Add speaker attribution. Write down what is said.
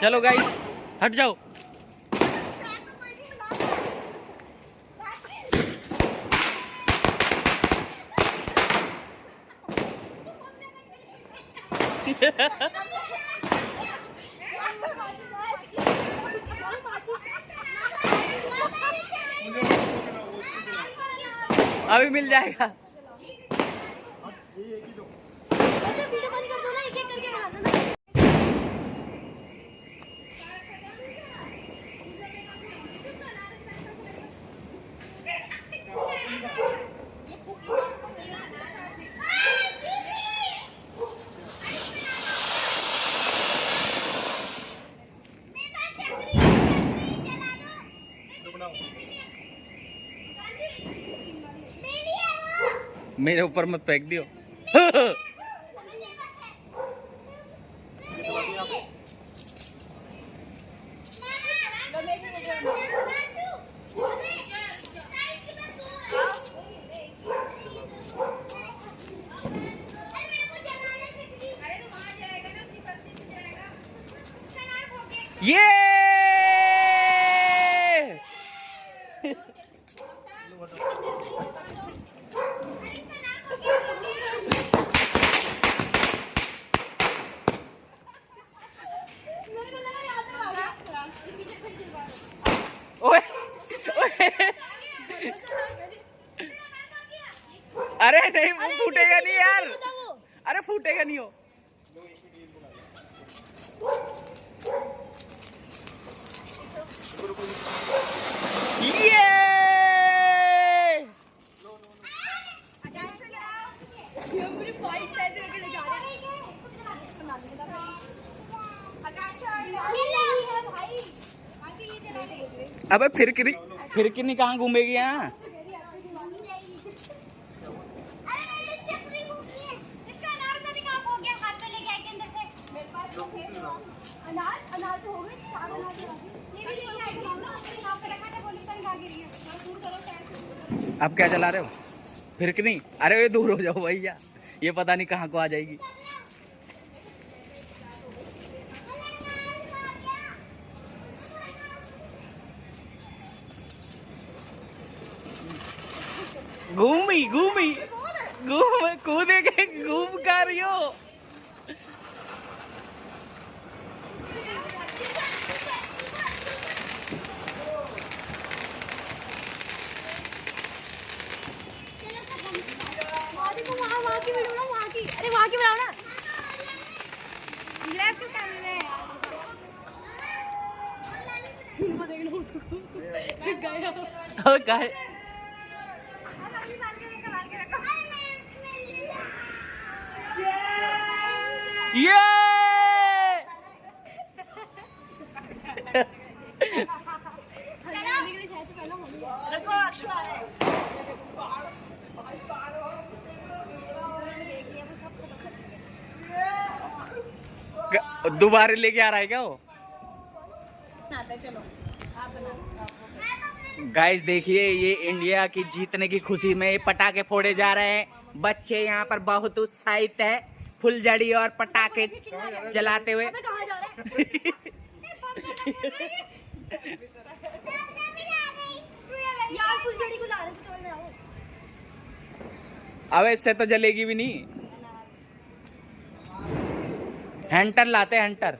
Speaker 1: चलो गाइस हट जाओ। अभी मिल जाएगा।
Speaker 2: वीडियो बंद कर दो ना, एक एक करके बना दो ना।
Speaker 1: मेरे ऊपर मत फेंक दियो। ये ओए अरे नहीं फूटेगा नहीं यार, अरे फूटेगा नहीं हो। ये अबे फिर किनी कहाँ घूमेगी यहाँ? अब क्या चला रहे हो? फिर कि नहीं? अरे ये दूर हो जाओ भैया, ये पता नहीं कहाँ को आ जाएगी। घूमी घूमी घूम कूदे के घूम कर रही हो।
Speaker 2: अरे वहाँ की बनाओ ना। ग्रैब क्यों कर रहे हैं? इनको देखना
Speaker 1: और गाय ये दोबारा लेके आ रहा है क्या वो? गाइस देखिए, ये इंडिया की जीतने की खुशी में ये पटाखे फोड़े जा रहे हैं। बच्चे यहाँ पर बहुत उत्साहित है, फुलझड़ी और पटाखे जलाते हुए। अब इससे तो जलेगी भी नहीं। हंटर लाते, हंटर।